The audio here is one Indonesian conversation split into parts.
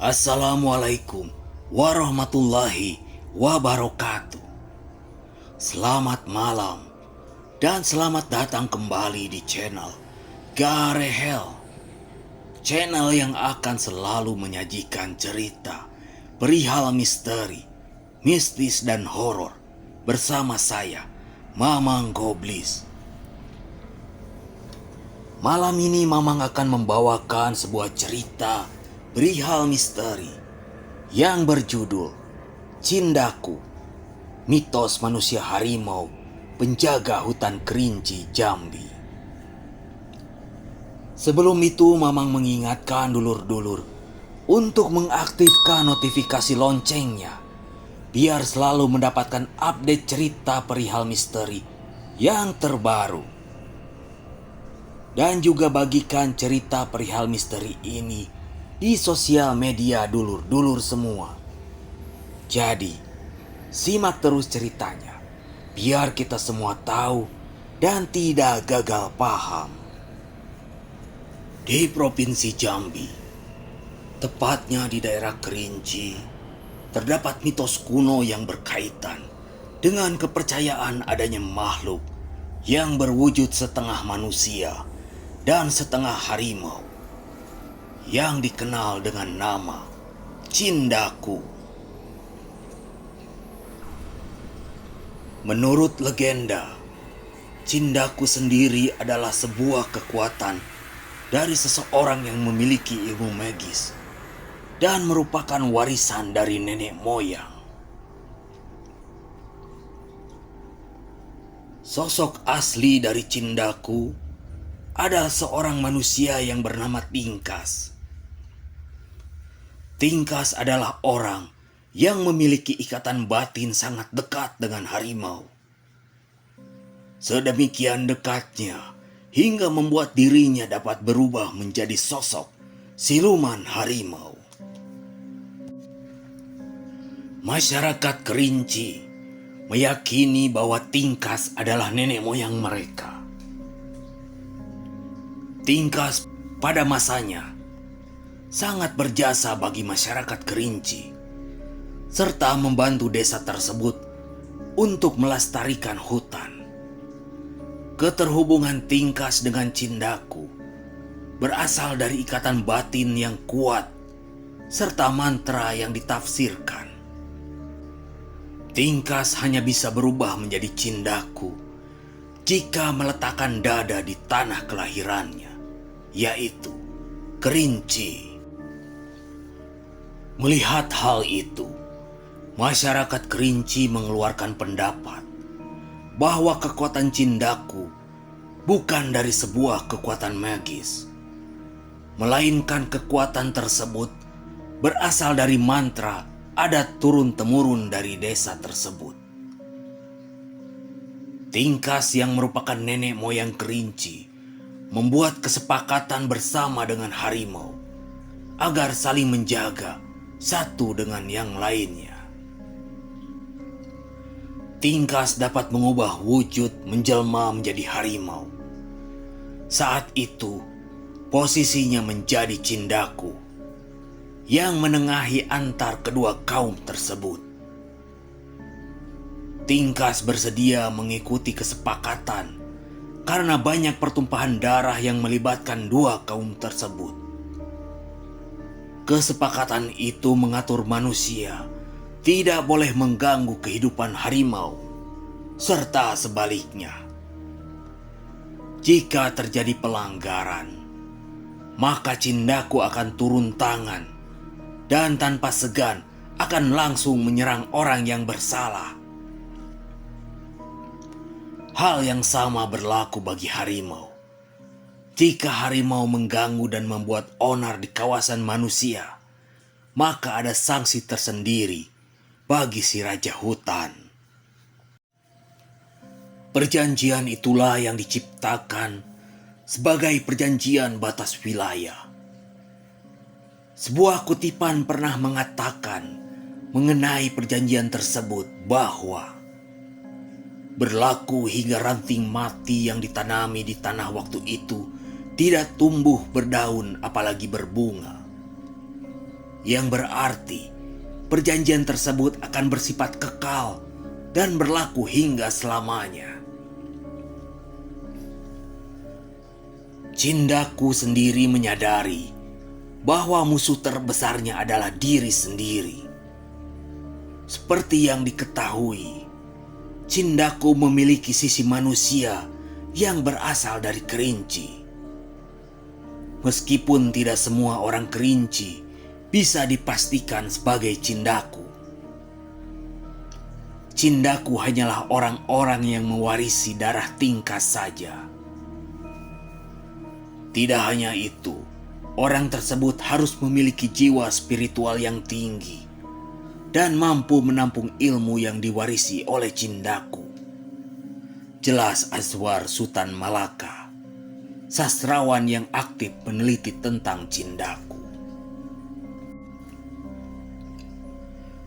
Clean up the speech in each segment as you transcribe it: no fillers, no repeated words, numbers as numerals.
Assalamualaikum warahmatullahi wabarakatuh. Selamat malam dan selamat datang kembali di channel Garehel. Channel yang akan selalu menyajikan cerita perihal misteri, mistis dan horor bersama saya, Mamang Goblis. Malam ini Mamang akan membawakan sebuah cerita perihal misteri yang berjudul Cindaku, Mitos Manusia Harimau Penjaga Hutan Kerinci Jambi. Sebelum itu Mamang mengingatkan dulur-dulur untuk mengaktifkan notifikasi loncengnya biar selalu mendapatkan update cerita perihal misteri yang terbaru. Dan juga bagikan cerita perihal misteri ini di sosial media dulur-dulur semua. Jadi, simak terus ceritanya, biar kita semua tahu dan tidak gagal paham. Di Provinsi Jambi, tepatnya di daerah Kerinci, terdapat mitos kuno yang berkaitan dengan kepercayaan adanya makhluk yang berwujud setengah manusia dan setengah harimau, yang dikenal dengan nama Cindaku. Menurut legenda, Cindaku sendiri adalah sebuah kekuatan dari seseorang yang memiliki ilmu magis dan merupakan warisan dari nenek moyang. Sosok asli dari Cindaku adalah seorang manusia yang bernama Tingkas. Tingkas adalah orang yang memiliki ikatan batin sangat dekat dengan harimau. Sedemikian dekatnya hingga membuat dirinya dapat berubah menjadi sosok siluman harimau. Masyarakat Kerinci meyakini bahwa Tingkas adalah nenek moyang mereka. Tingkas pada masanya sangat berjasa bagi masyarakat Kerinci, serta membantu desa tersebut untuk melestarikan hutan. Keterhubungan Tingkas dengan Cindaku berasal dari ikatan batin yang kuat, serta mantra yang ditafsirkan. Tingkas hanya bisa berubah menjadi Cindaku jika meletakkan dada di tanah kelahirannya, yaitu Kerinci. Melihat hal itu, masyarakat Kerinci mengeluarkan pendapat bahwa kekuatan Cindaku bukan dari sebuah kekuatan magis, melainkan kekuatan tersebut berasal dari mantra adat turun-temurun dari desa tersebut. Tingkas yang merupakan nenek moyang Kerinci membuat kesepakatan bersama dengan harimau agar saling menjaga satu dengan yang lainnya. Tingkas dapat mengubah wujud menjelma menjadi harimau. Saat itu, posisinya menjadi Cindaku yang menengahi antar kedua kaum tersebut. Tingkas bersedia mengikuti kesepakatan karena banyak pertumpahan darah yang melibatkan dua kaum tersebut. Kesepakatan itu mengatur manusia tidak boleh mengganggu kehidupan harimau, serta sebaliknya. Jika terjadi pelanggaran, maka Cindaku akan turun tangan dan tanpa segan akan langsung menyerang orang yang bersalah. Hal yang sama berlaku bagi harimau. Jika harimau mengganggu dan membuat onar di kawasan manusia, maka ada sanksi tersendiri bagi si raja hutan. Perjanjian itulah yang diciptakan sebagai perjanjian batas wilayah. Sebuah kutipan pernah mengatakan mengenai perjanjian tersebut bahwa berlaku hingga ranting mati yang ditanami di tanah waktu itu tidak tumbuh berdaun apalagi berbunga. yang berarti perjanjian tersebut akan bersifat kekal dan berlaku hingga selamanya. Cindaku sendiri menyadari bahwa musuh terbesarnya adalah diri sendiri. Seperti yang diketahui, Cindaku memiliki sisi manusia yang berasal dari Kerinci. Meskipun tidak semua orang Kerinci bisa dipastikan sebagai Cindaku. Cindaku hanyalah orang-orang yang mewarisi darah tingkas saja. Tidak hanya itu, orang tersebut harus memiliki jiwa spiritual yang tinggi dan mampu menampung ilmu yang diwarisi oleh Cindaku. Jelas Azwar Sultan Malaka, sastrawan yang aktif meneliti tentang Cindaku.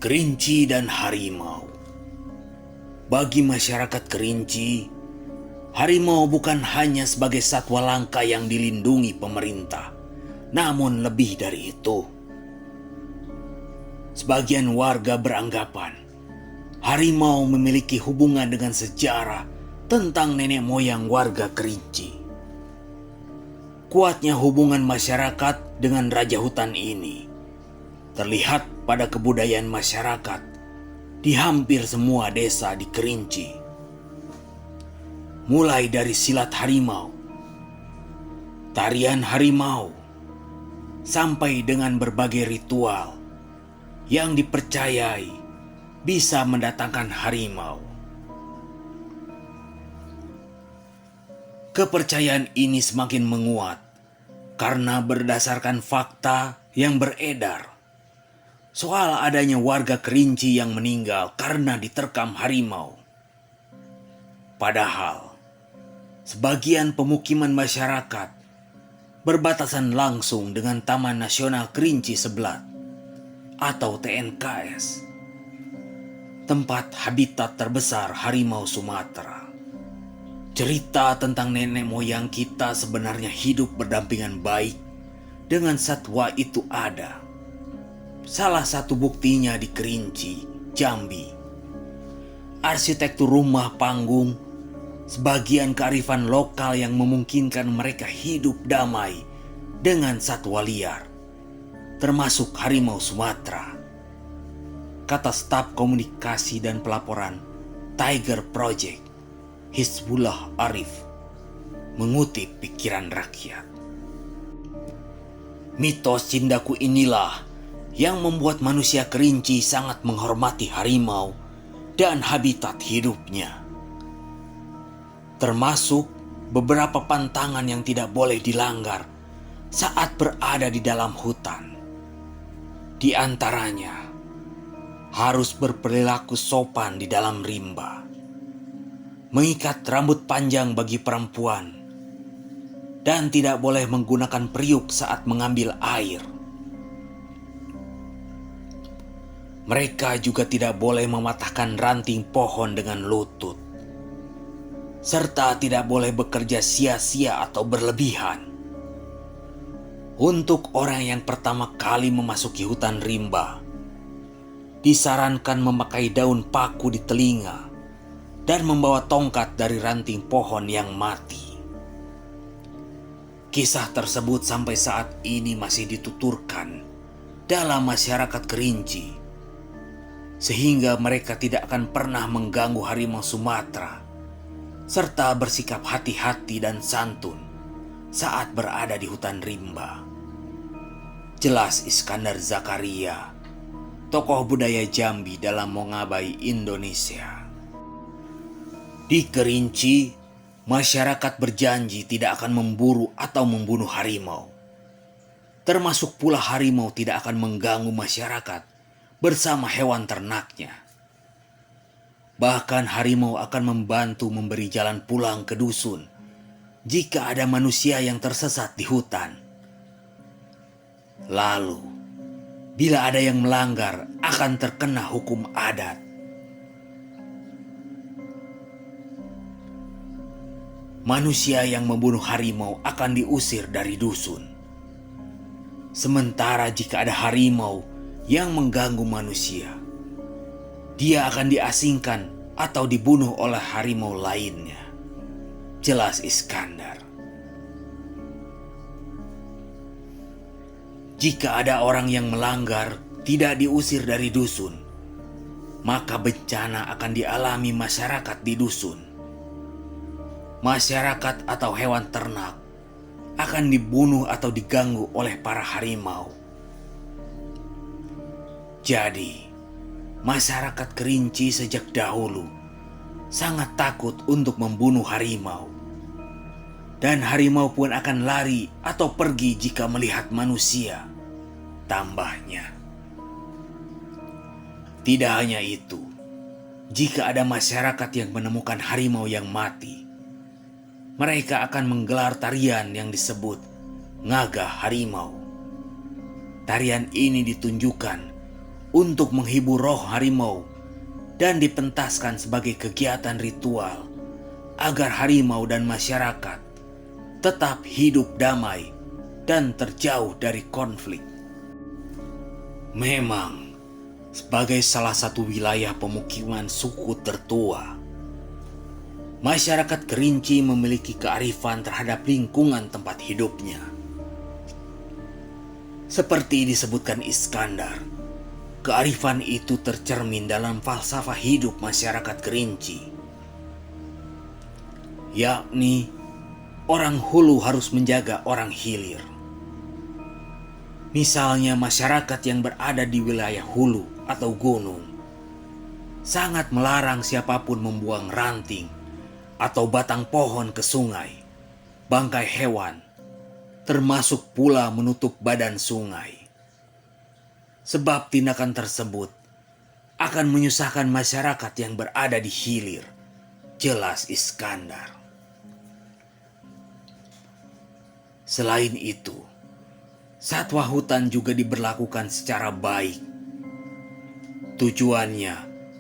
Kerinci dan harimau. Bagi masyarakat Kerinci, harimau bukan hanya sebagai satwa langka yang dilindungi pemerintah, namun lebih dari itu. Sebagian warga beranggapan harimau memiliki hubungan dengan sejarah tentang nenek moyang warga Kerinci. Kuatnya hubungan masyarakat dengan raja hutan ini terlihat pada kebudayaan masyarakat di hampir semua desa di Kerinci. Mulai dari silat harimau, tarian harimau, sampai dengan berbagai ritual yang dipercayai bisa mendatangkan harimau. Kepercayaan ini semakin menguat karena berdasarkan fakta yang beredar soal adanya warga Kerinci yang meninggal karena diterkam harimau. Padahal sebagian pemukiman masyarakat berbatasan langsung dengan Taman Nasional Kerinci Seblat atau TNKS, tempat habitat terbesar harimau Sumatera. Cerita tentang nenek moyang kita sebenarnya hidup berdampingan baik dengan satwa itu ada. Salah satu buktinya di Kerinci, Jambi. Arsitektur rumah panggung, sebagian kearifan lokal yang memungkinkan mereka hidup damai dengan satwa liar, termasuk harimau Sumatera. Kata staf komunikasi dan pelaporan Tiger Project, Hizbullah Arif, mengutip pikiran rakyat. Mitos Cindaku inilah yang membuat manusia Kerinci sangat menghormati harimau dan habitat hidupnya. Termasuk beberapa pantangan yang tidak boleh dilanggar saat berada di dalam hutan. Di antaranya, harus berperilaku sopan di dalam rimba, mengikat rambut panjang bagi perempuan, dan tidak boleh menggunakan periuk saat mengambil air. Mereka juga tidak boleh mematahkan ranting pohon dengan lutut, serta tidak boleh bekerja sia-sia atau berlebihan. Untuk orang yang pertama kali memasuki hutan rimba, disarankan memakai daun paku di telinga dan membawa tongkat dari ranting pohon yang mati. Kisah tersebut sampai saat ini masih dituturkan dalam masyarakat Kerinci, sehingga mereka tidak akan pernah mengganggu harimau Sumatera, serta bersikap hati-hati dan santun saat berada di hutan rimba. Jelas Iskandar Zakaria, tokoh budaya Jambi dalam Mongabai Indonesia. Di Kerinci, masyarakat berjanji tidak akan memburu atau membunuh harimau. Termasuk pula harimau tidak akan mengganggu masyarakat bersama hewan ternaknya. Bahkan harimau akan membantu memberi jalan pulang ke dusun jika ada manusia yang tersesat di hutan. Lalu, bila ada yang melanggar, akan terkena hukum adat. Manusia yang membunuh harimau akan diusir dari dusun. Sementara jika ada harimau yang mengganggu manusia, dia akan diasingkan atau dibunuh oleh harimau lainnya. Jelas Iskandar. Jika ada orang yang melanggar tidak diusir dari dusun, maka bencana akan dialami masyarakat di dusun. Masyarakat atau hewan ternak akan dibunuh atau diganggu oleh para harimau. Jadi, masyarakat Kerinci sejak dahulu sangat takut untuk membunuh harimau. Dan harimau pun akan lari atau pergi jika melihat manusia, tambahnya. Tidak hanya itu, jika ada masyarakat yang menemukan harimau yang mati, mereka akan menggelar tarian yang disebut Ngagah Harimau. Tarian ini ditunjukkan untuk menghibur roh harimau dan dipentaskan sebagai kegiatan ritual agar harimau dan masyarakat tetap hidup damai dan terjauh dari konflik. Memang, sebagai salah satu wilayah pemukiman suku tertua, masyarakat Kerinci memiliki kearifan terhadap lingkungan tempat hidupnya. Seperti disebutkan Iskandar, kearifan itu tercermin dalam falsafah hidup masyarakat Kerinci, yakni orang hulu harus menjaga orang hilir. Misalnya masyarakat yang berada di wilayah hulu atau gunung sangat melarang siapapun membuang ranting atau batang pohon ke sungai, bangkai hewan, termasuk pula menutup badan sungai. Sebab tindakan tersebut akan menyusahkan masyarakat yang berada di hilir, jelas Iskandar. Selain itu, satwa hutan juga diberlakukan secara baik. Tujuannya,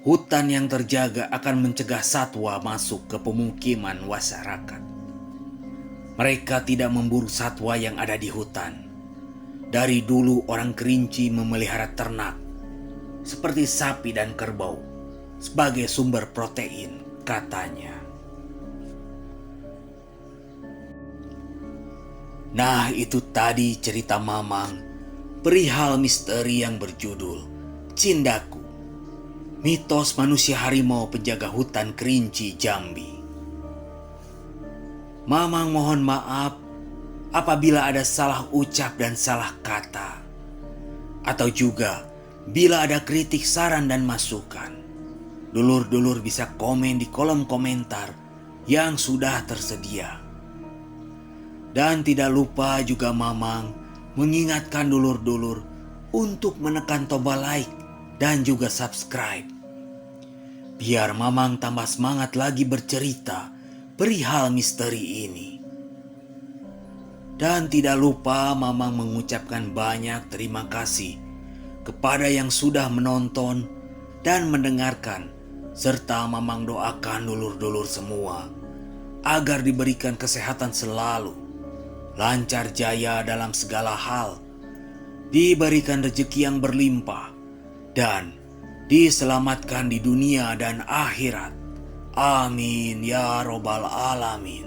hutan yang terjaga akan mencegah satwa masuk ke pemukiman masyarakat. Mereka tidak memburu satwa yang ada di hutan. Dari dulu orang Kerinci memelihara ternak, seperti sapi dan kerbau, sebagai sumber protein, katanya. Nah, itu tadi cerita Mamang perihal misteri yang berjudul Cindaku, mitos manusia harimau penjaga hutan Kerinci Jambi. Mamang mohon maaf apabila ada salah ucap dan salah kata, atau juga bila ada kritik, saran, dan masukan. Dulur-dulur bisa komen di kolom komentar yang sudah tersedia. Dan tidak lupa juga Mamang mengingatkan dulur-dulur untuk menekan tombol like dan juga subscribe, biar Mamang tambah semangat lagi bercerita perihal misteri ini. Dan tidak lupa Mamang mengucapkan banyak terima kasih kepada yang sudah menonton dan mendengarkan, serta Mamang doakan dulur-dulur semua agar diberikan kesehatan selalu, lancar jaya dalam segala hal, diberikan rezeki yang berlimpah, dan diselamatkan di dunia dan akhirat. Amin ya robbal alamin.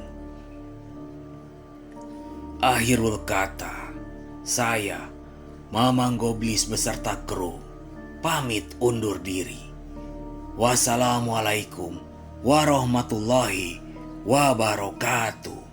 Akhirul kata, saya Mamang Goblis beserta kru pamit undur diri. Wassalamualaikum warahmatullahi wabarakatuh.